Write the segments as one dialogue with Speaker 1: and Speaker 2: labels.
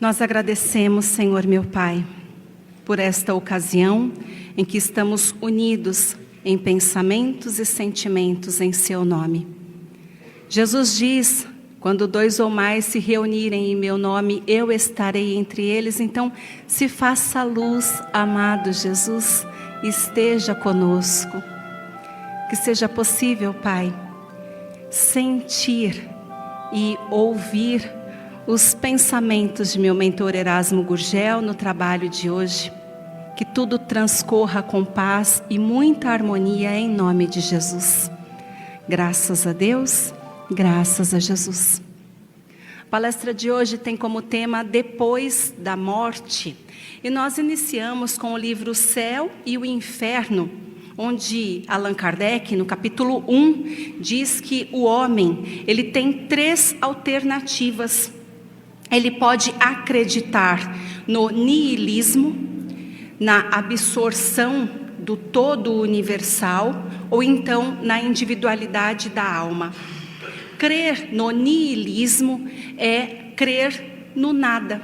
Speaker 1: Nós agradecemos, Senhor meu Pai, por esta ocasião em que estamos unidos em pensamentos e sentimentos em Seu nome. Jesus diz, quando 2 ou mais se reunirem em meu nome, eu estarei entre eles. Então, se faça luz, amado Jesus, e esteja conosco. Que seja possível, Pai, sentir e ouvir os pensamentos de meu mentor Erasmo Gurgel no trabalho de hoje. Que tudo transcorra com paz e muita harmonia em nome de Jesus. Graças a Deus, graças a Jesus. A palestra de hoje tem como tema Depois da Morte. E nós iniciamos com o livro Céu e o Inferno, onde Allan Kardec, no capítulo 1, diz que o homem, ele tem 3 alternativas. Ele pode acreditar no niilismo, na absorção do todo universal, ou então na individualidade da alma. Crer no niilismo é crer no nada.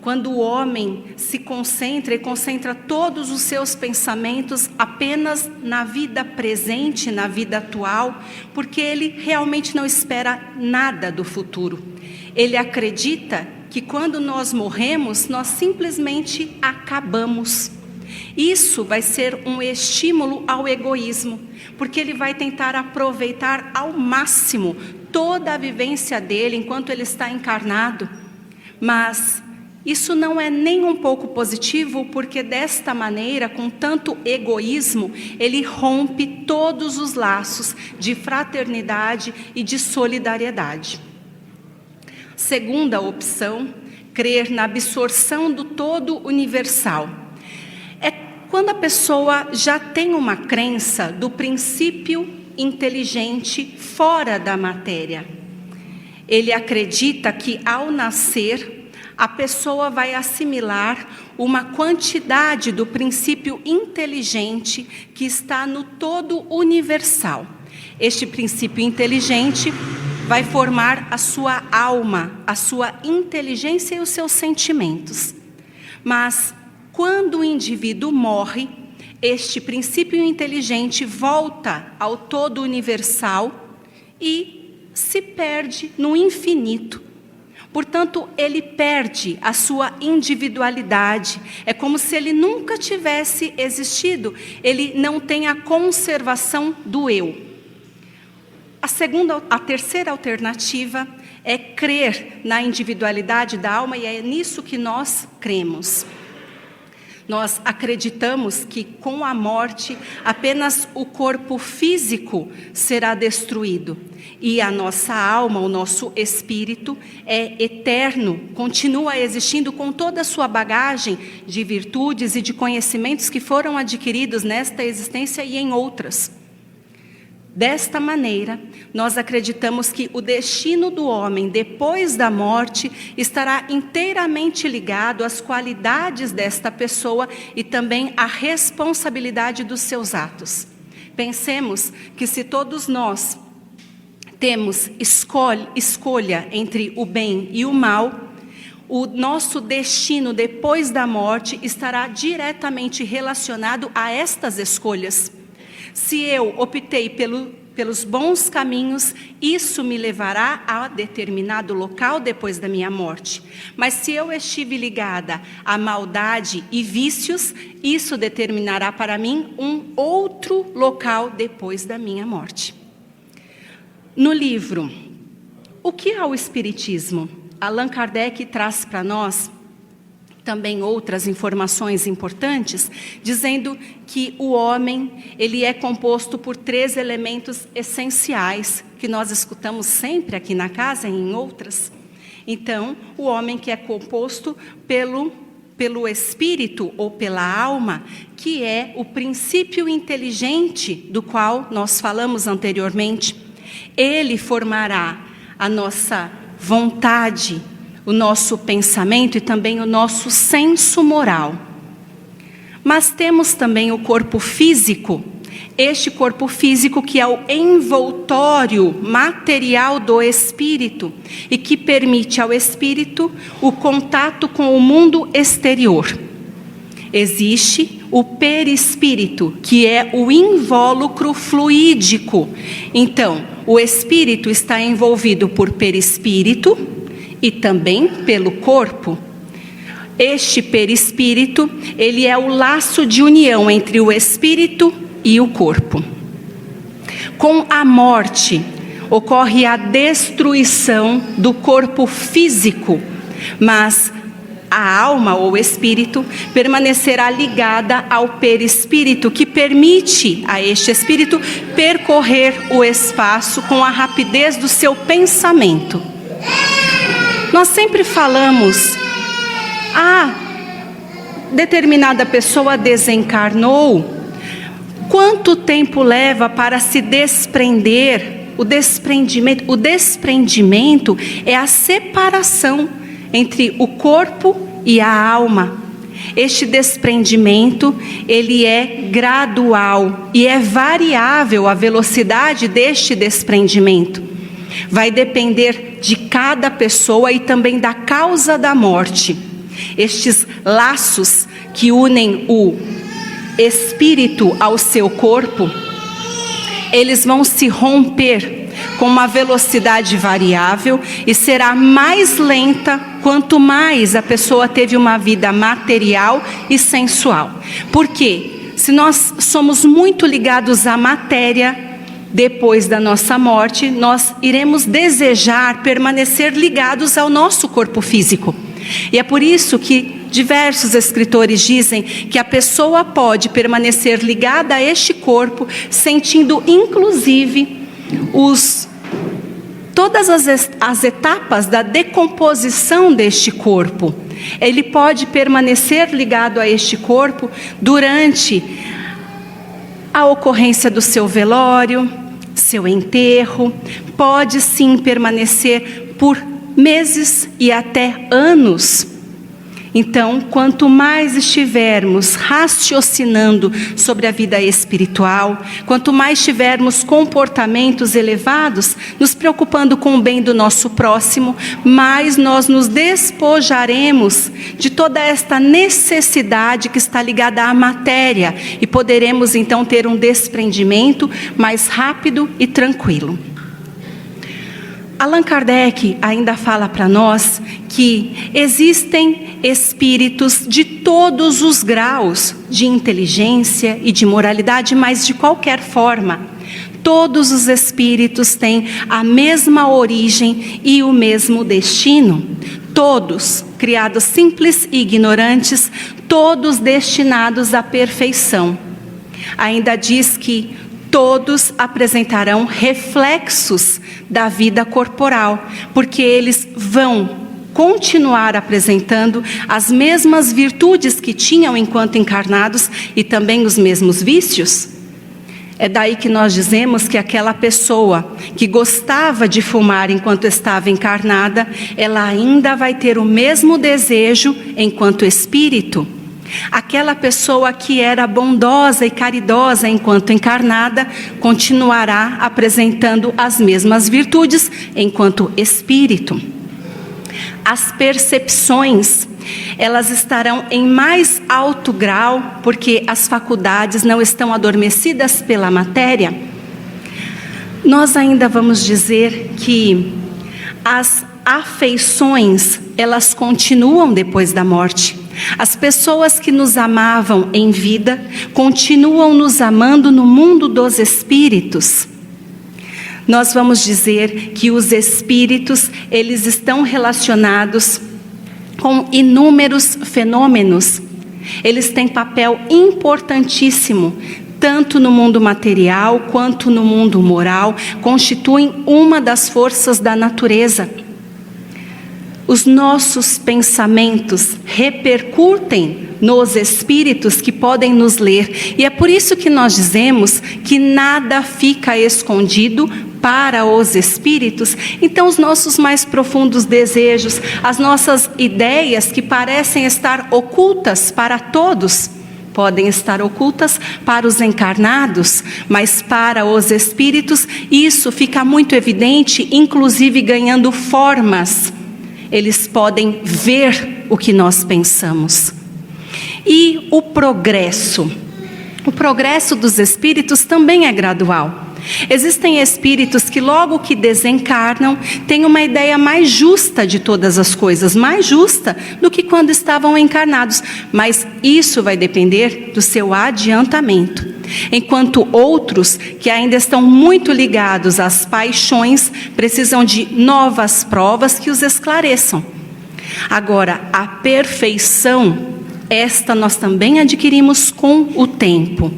Speaker 1: Quando o homem se concentra e concentra todos os seus pensamentos apenas na vida presente, na vida atual, porque ele realmente não espera nada do futuro. Ele acredita que quando nós morremos, nós simplesmente acabamos. Isso vai ser um estímulo ao egoísmo, porque ele vai tentar aproveitar ao máximo toda a vivência dele enquanto ele está encarnado. Mas isso não é nem um pouco positivo, porque desta maneira, com tanto egoísmo, ele rompe todos os laços de fraternidade e de solidariedade. Segunda opção, crer na absorção do todo universal. É quando a pessoa já tem uma crença do princípio inteligente fora da matéria. Ele acredita que ao nascer, a pessoa vai assimilar uma quantidade do princípio inteligente que está no todo universal. Este princípio inteligente vai formar a sua alma, a sua inteligência e os seus sentimentos. Mas, quando o indivíduo morre, este princípio inteligente volta ao todo universal e se perde no infinito. Portanto, ele perde a sua individualidade. É como se ele nunca tivesse existido. Ele não tem a conservação do eu. A terceira alternativa é crer na individualidade da alma, e é nisso que nós cremos. Nós acreditamos que com a morte apenas o corpo físico será destruído e a nossa alma, o nosso espírito é eterno, continua existindo com toda a sua bagagem de virtudes e de conhecimentos que foram adquiridos nesta existência e em outras. Desta maneira, nós acreditamos que o destino do homem depois da morte estará inteiramente ligado às qualidades desta pessoa e também à responsabilidade dos seus atos. Pensemos que se todos nós temos escolha entre o bem e o mal, o nosso destino depois da morte estará diretamente relacionado a estas escolhas. Se eu optei pelos bons caminhos, isso me levará a determinado local depois da minha morte. Mas se eu estive ligada à maldade e vícios, isso determinará para mim um outro local depois da minha morte. No livro O que é o Espiritismo? Allan Kardec traz para nós também outras informações importantes, dizendo que o homem, ele é composto por 3 elementos essenciais, que nós escutamos sempre aqui na casa e em outras. Então, o homem que é composto pelo espírito ou pela alma, que é o princípio inteligente do qual nós falamos anteriormente. Ele formará a nossa vontade, o nosso pensamento e também o nosso senso moral. Mas temos também o corpo físico. este corpo físico que é o envoltório material do espírito e que permite ao espírito o contato com o mundo exterior. Existe o perispírito, que é o invólucro fluídico. Então, o espírito está envolvido por perispírito e também pelo corpo. Este perispírito, ele é o laço de união entre o espírito e o corpo. Com a morte, ocorre a destruição do corpo físico, mas a alma ou espírito permanecerá ligada ao perispírito, que permite a este espírito percorrer o espaço com a rapidez do seu pensamento. Nós sempre falamos, determinada pessoa desencarnou, quanto tempo leva para se desprender? O desprendimento é a separação entre o corpo e a alma. Este desprendimento, ele é gradual e é variável a velocidade deste desprendimento. Vai depender de cada pessoa e também da causa da morte. Estes laços que unem o espírito ao seu corpo, eles vão se romper com uma velocidade variável e será mais lenta quanto mais a pessoa teve uma vida material e sensual. Porque se nós somos muito ligados à matéria, depois da nossa morte, nós iremos desejar permanecer ligados ao nosso corpo físico. E é por isso que diversos escritores dizem que a pessoa pode permanecer ligada a este corpo, sentindo inclusive todas as etapas da decomposição deste corpo. Ele pode permanecer ligado a este corpo durante a ocorrência do seu velório, seu enterro. Pode sim permanecer por meses e até anos. Então, quanto mais estivermos raciocinando sobre a vida espiritual, quanto mais tivermos comportamentos elevados, nos preocupando com o bem do nosso próximo, mais nós nos despojaremos de toda esta necessidade que está ligada à matéria e poderemos então ter um desprendimento mais rápido e tranquilo. Allan Kardec ainda fala para nós que existem espíritos de todos os graus de inteligência e de moralidade, mas de qualquer forma, todos os espíritos têm a mesma origem e o mesmo destino. Todos criados simples e ignorantes, todos destinados à perfeição. Ainda diz que todos apresentarão reflexos da vida corporal, porque eles vão continuar apresentando as mesmas virtudes que tinham enquanto encarnados e também os mesmos vícios. É daí que nós dizemos que aquela pessoa que gostava de fumar enquanto estava encarnada, ela ainda vai ter o mesmo desejo enquanto espírito. Aquela pessoa que era bondosa e caridosa enquanto encarnada, continuará apresentando as mesmas virtudes enquanto espírito. As percepções, elas estarão em mais alto grau, porque as faculdades não estão adormecidas pela matéria. Nós ainda vamos dizer que as afeições, elas continuam depois da morte. As pessoas que nos amavam em vida, continuam nos amando no mundo dos espíritos. Nós vamos dizer que os espíritos, eles estão relacionados com inúmeros fenômenos. Eles têm papel importantíssimo, tanto no mundo material quanto no mundo moral, constituem uma das forças da natureza. Os nossos pensamentos repercutem nos espíritos que podem nos ler. E é por isso que nós dizemos que nada fica escondido para os espíritos. Então, os nossos mais profundos desejos, as nossas ideias que parecem estar ocultas para todos, podem estar ocultas para os encarnados, mas para os espíritos isso fica muito evidente, inclusive ganhando formas. Eles podem ver o que nós pensamos. E o progresso? O progresso dos espíritos também é gradual. Existem espíritos que logo que desencarnam têm uma ideia mais justa de todas as coisas, mais justa do que quando estavam encarnados, mas isso vai depender do seu adiantamento. Enquanto outros que ainda estão muito ligados às paixões precisam de novas provas que os esclareçam. Agora, a perfeição, esta nós também adquirimos com o tempo.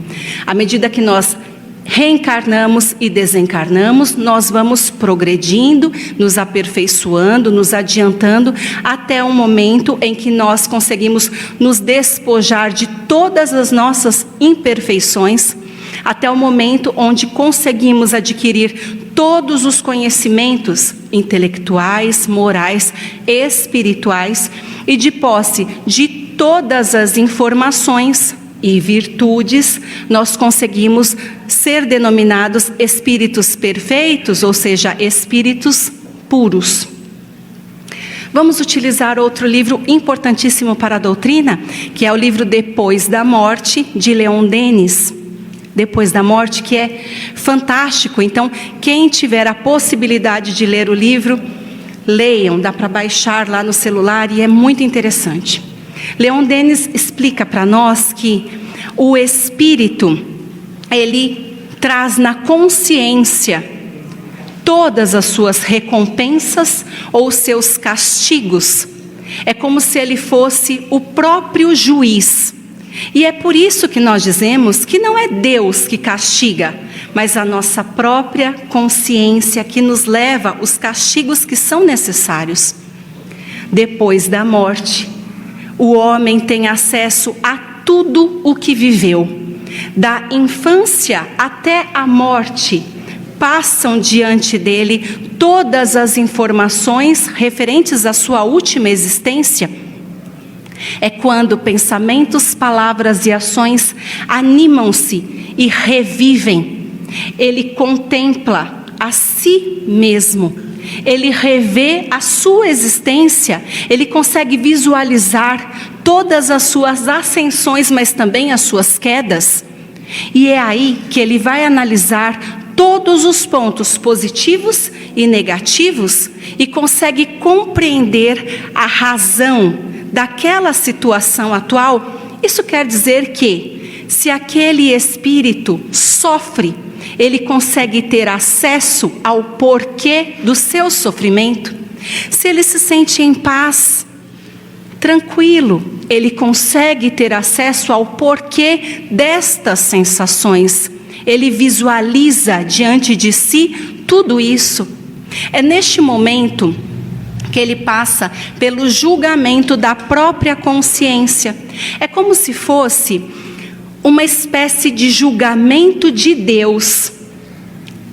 Speaker 1: À medida que nós reencarnamos e desencarnamos, nós vamos progredindo, nos aperfeiçoando, nos adiantando, até o momento em que nós conseguimos nos despojar de todas as nossas imperfeições, até o momento onde conseguimos adquirir todos os conhecimentos intelectuais, morais, espirituais e de posse de todas as informações e virtudes, nós conseguimos ser denominados espíritos perfeitos, ou seja, espíritos puros. Vamos utilizar outro livro importantíssimo para a doutrina, que é o livro Depois da Morte, de Leon Denis. Depois da Morte, que é fantástico. Então, quem tiver a possibilidade de ler o livro, leiam, dá para baixar lá no celular e é muito interessante. Leon Denis explica para nós que o espírito, ele traz na consciência todas as suas recompensas ou seus castigos. É como se ele fosse o próprio juiz. E é por isso que nós dizemos que não é Deus que castiga, mas a nossa própria consciência que nos leva os castigos que são necessários. Depois da morte, o homem tem acesso a tudo o que viveu. Da infância até a morte, passam diante dele todas as informações referentes à sua última existência. É quando pensamentos, palavras e ações animam-se e revivem. Ele contempla a si mesmo. Ele revê a sua existência, ele consegue visualizar todas as suas ascensões, mas também as suas quedas. E é aí que ele vai analisar todos os pontos positivos e negativos e consegue compreender a razão daquela situação atual. Isso quer dizer que, se aquele espírito sofre, ele consegue ter acesso ao porquê do seu sofrimento. Se ele se sente em paz, tranquilo, ele consegue ter acesso ao porquê destas sensações. Ele visualiza diante de si tudo isso. É neste momento que ele passa pelo julgamento da própria consciência. É como se fosse uma espécie de julgamento de Deus.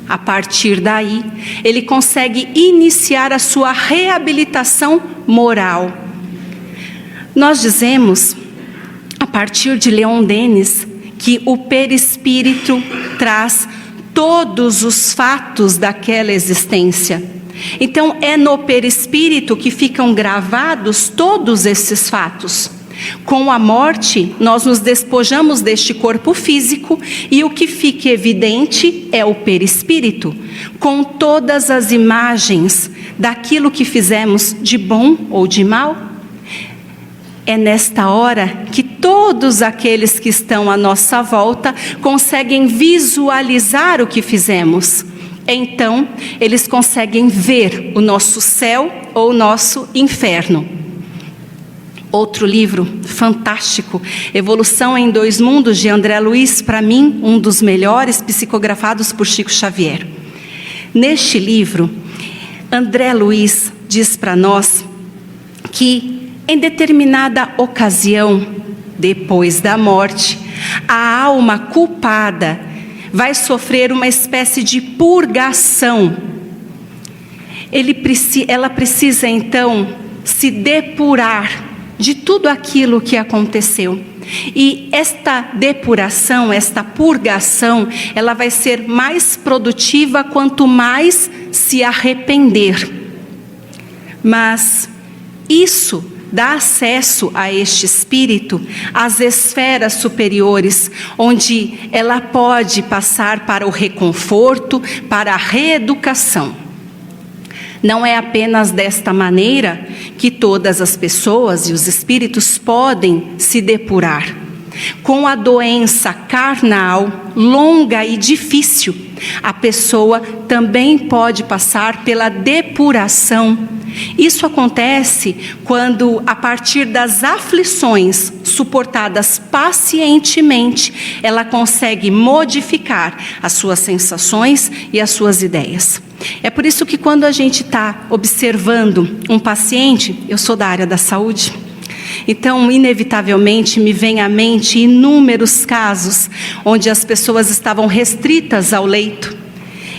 Speaker 1: A partir daí, ele consegue iniciar a sua reabilitação moral. Nós dizemos, a partir de Leon Denis, que o perispírito traz todos os fatos daquela existência. Então, é no perispírito que ficam gravados todos esses fatos. Com a morte, nós nos despojamos deste corpo físico e o que fica evidente é o perispírito, com todas as imagens daquilo que fizemos de bom ou de mal. É nesta hora que todos aqueles que estão à nossa volta conseguem visualizar o que fizemos. Então, eles conseguem ver o nosso céu ou o nosso inferno. Outro livro fantástico, Evolução em Dois Mundos, de André Luiz, para mim, um dos melhores, psicografados por Chico Xavier. Neste livro, André Luiz diz para nós que, em determinada ocasião, depois da morte, a alma culpada vai sofrer uma espécie de purgação. Ela precisa, então, se depurar de tudo aquilo que aconteceu. E esta depuração, esta purgação, ela vai ser mais produtiva quanto mais se arrepender. Mas isso dá acesso a este espírito às esferas superiores, onde ela pode passar para o reconforto, para a reeducação. Não é apenas desta maneira que todas as pessoas e os espíritos podem se depurar. Com a doença carnal, longa e difícil, a pessoa também pode passar pela depuração. Isso acontece quando, a partir das aflições suportadas pacientemente, ela consegue modificar as suas sensações e as suas ideias. É por isso que quando a gente está observando um paciente, eu sou da área da saúde, então inevitavelmente me vem à mente inúmeros casos onde as pessoas estavam restritas ao leito.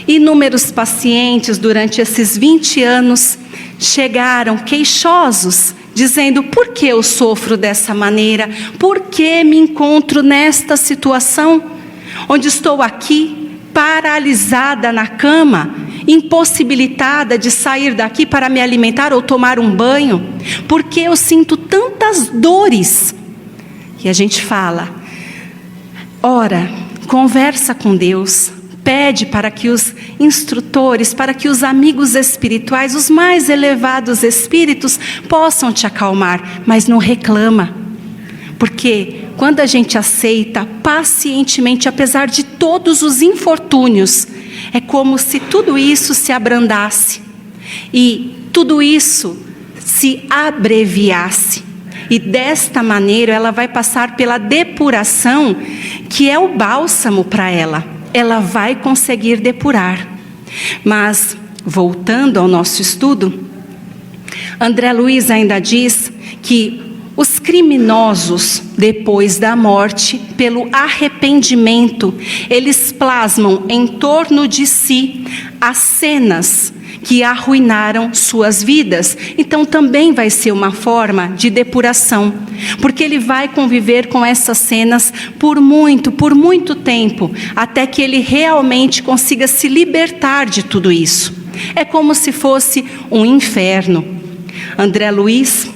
Speaker 1: Inúmeros pacientes durante esses 20 anos chegaram queixosos, dizendo: por que eu sofro dessa maneira? Por que me encontro nesta situação? Onde estou aqui, paralisada na cama, impossibilitada de sair daqui para me alimentar ou tomar um banho? Por que eu sinto tantas dores? E a gente fala: ora, conversa com Deus. Pede para que os instrutores, para que os amigos espirituais, os mais elevados espíritos, possam te acalmar, mas não reclama. Porque quando a gente aceita pacientemente, apesar de todos os infortúnios, é como se tudo isso se abrandasse e tudo isso se abreviasse. E desta maneira ela vai passar pela depuração, que é o bálsamo para ela. Ela vai conseguir depurar. Mas, voltando ao nosso estudo, André Luiz ainda diz que os criminosos, depois da morte, pelo arrependimento, eles plasmam em torno de si as cenas que arruinaram suas vidas. Então também vai ser uma forma de depuração, porque ele vai conviver com essas cenas por muito tempo, até que ele realmente consiga se libertar de tudo isso. É como se fosse um inferno. André Luiz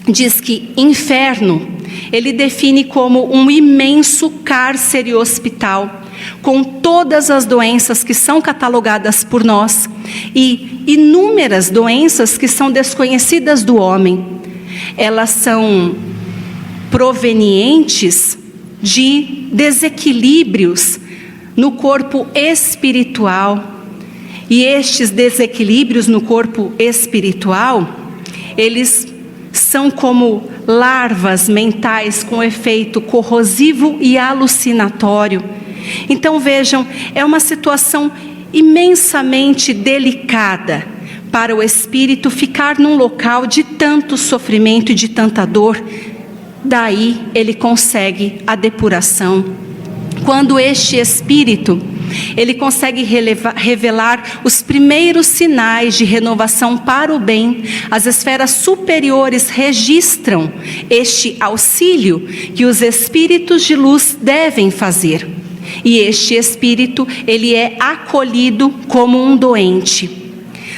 Speaker 1: diz que inferno ele define como um imenso cárcere hospital, com todas as doenças que são catalogadas por nós e inúmeras doenças que são desconhecidas do homem. Elas são provenientes de desequilíbrios no corpo espiritual. E estes desequilíbrios no corpo espiritual, eles são como larvas mentais com efeito corrosivo e alucinatório. Então vejam, é uma situação imensamente delicada para o espírito ficar num local de tanto sofrimento e de tanta dor. Daí ele consegue a depuração. Quando este espírito, ele consegue revelar os primeiros sinais de renovação para o bem, as esferas superiores registram este auxílio que os espíritos de luz devem fazer. E este espírito, ele é acolhido como um doente.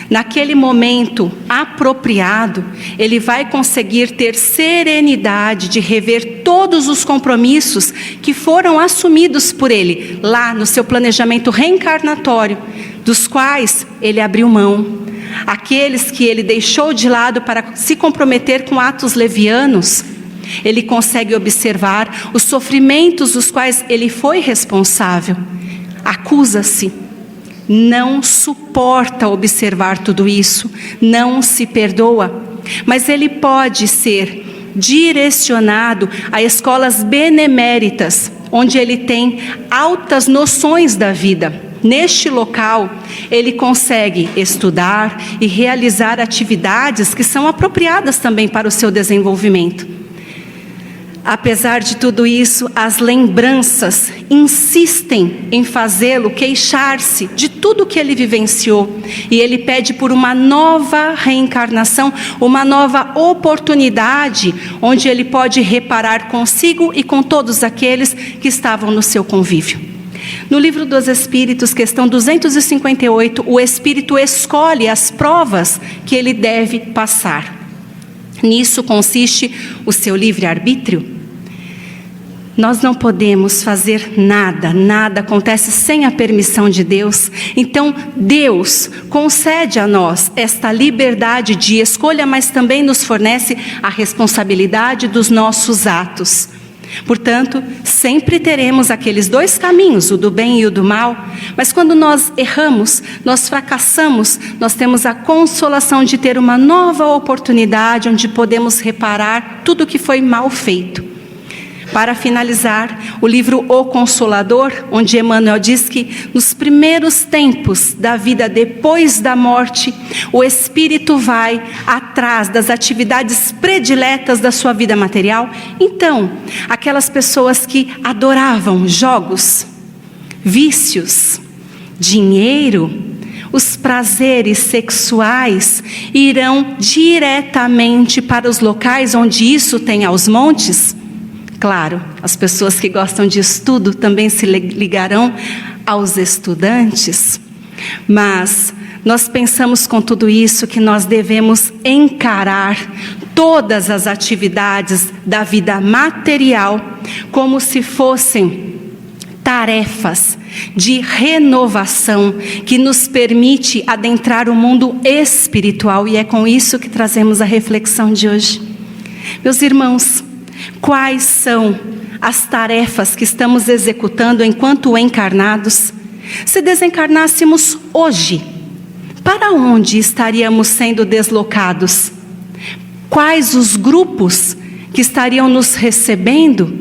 Speaker 1: Naquele momento apropriado, ele vai conseguir ter serenidade de rever todos os compromissos que foram assumidos por ele, lá no seu planejamento reencarnatório, dos quais ele abriu mão. Aqueles que ele deixou de lado para se comprometer com atos levianos, ele consegue observar os sofrimentos dos quais ele foi responsável. Acusa-se, não suporta observar tudo isso, não se perdoa, mas ele pode ser direcionado a escolas beneméritas, onde ele tem altas noções da vida. Neste local, ele consegue estudar e realizar atividades que são apropriadas também para o seu desenvolvimento. apesar de tudo isso, as lembranças insistem em fazê-lo queixar-se de tudo que ele vivenciou. E ele pede por uma nova reencarnação, uma nova oportunidade, onde ele pode reparar consigo e com todos aqueles que estavam no seu convívio. No Livro dos Espíritos, questão 258, o Espírito escolhe as provas que ele deve passar. Nisso consiste o seu livre-arbítrio. Nós não podemos fazer nada, nada acontece sem a permissão de Deus. Então, Deus concede a nós esta liberdade de escolha, mas também nos fornece a responsabilidade dos nossos atos. Portanto, sempre teremos aqueles dois caminhos, o do bem e o do mal, mas quando nós erramos, nós fracassamos, nós temos a consolação de ter uma nova oportunidade onde podemos reparar tudo que foi mal feito. Para finalizar, o livro O Consolador, onde Emmanuel diz que nos primeiros tempos da vida depois da morte, o espírito vai atrás das atividades prediletas da sua vida material. Então, aquelas pessoas que adoravam jogos, vícios, dinheiro, os prazeres sexuais, irão diretamente para os locais onde isso tem aos montes. Claro, as pessoas que gostam de estudo também se ligarão aos estudantes, mas nós pensamos com tudo isso que nós devemos encarar todas as atividades da vida material como se fossem tarefas de renovação que nos permite adentrar o mundo espiritual, e é com isso que trazemos a reflexão de hoje. Meus irmãos, quais são as tarefas que estamos executando enquanto encarnados? Se desencarnássemos hoje, para onde estaríamos sendo deslocados? Quais os grupos que estariam nos recebendo?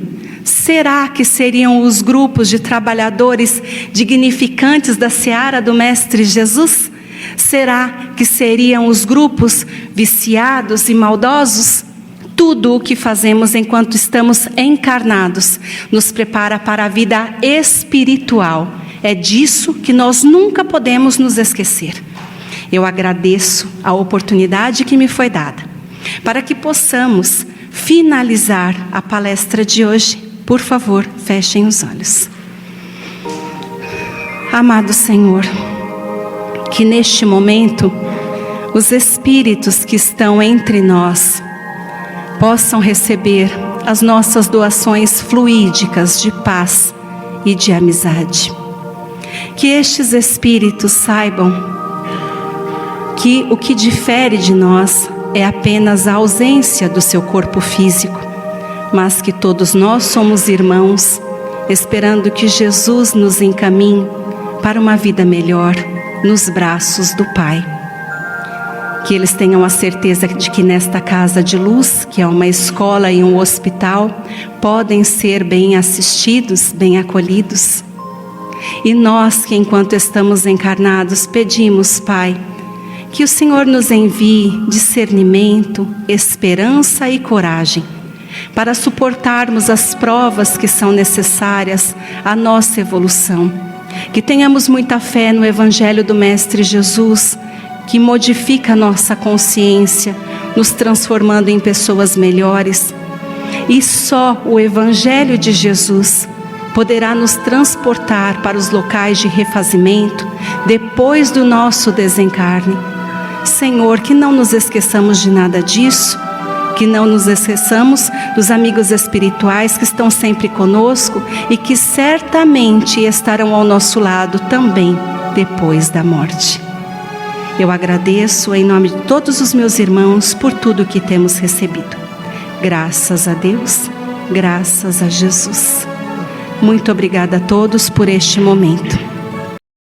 Speaker 1: Será que seriam os grupos de trabalhadores dignificantes da seara do Mestre Jesus? Será que seriam os grupos viciados e maldosos? Tudo o que fazemos enquanto estamos encarnados nos prepara para a vida espiritual. É disso que nós nunca podemos nos esquecer. Eu agradeço a oportunidade que me foi dada, para que possamos finalizar a palestra de hoje. Por favor, fechem os olhos. Amado Senhor, que neste momento os espíritos que estão entre nós possam receber as nossas doações fluídicas de paz e de amizade. Que estes espíritos saibam que o que difere de nós é apenas a ausência do seu corpo físico, mas que todos nós somos irmãos, esperando que Jesus nos encaminhe para uma vida melhor nos braços do Pai. Que eles tenham a certeza de que nesta casa de luz, que é uma escola e um hospital, podem ser bem assistidos, bem acolhidos. E nós que enquanto estamos encarnados pedimos, Pai, que o Senhor nos envie discernimento, esperança e coragem para suportarmos as provas que são necessárias à nossa evolução. Que tenhamos muita fé no Evangelho do Mestre Jesus, que modifica a nossa consciência, nos transformando em pessoas melhores. E só o Evangelho de Jesus poderá nos transportar para os locais de refazimento depois do nosso desencarne. Senhor, que não nos esqueçamos de nada disso, que não nos esqueçamos dos amigos espirituais que estão sempre conosco e que certamente estarão ao nosso lado também depois da morte. Eu agradeço em nome de todos os meus irmãos por tudo que temos recebido. Graças a Deus, graças a Jesus. Muito obrigada a todos por este momento.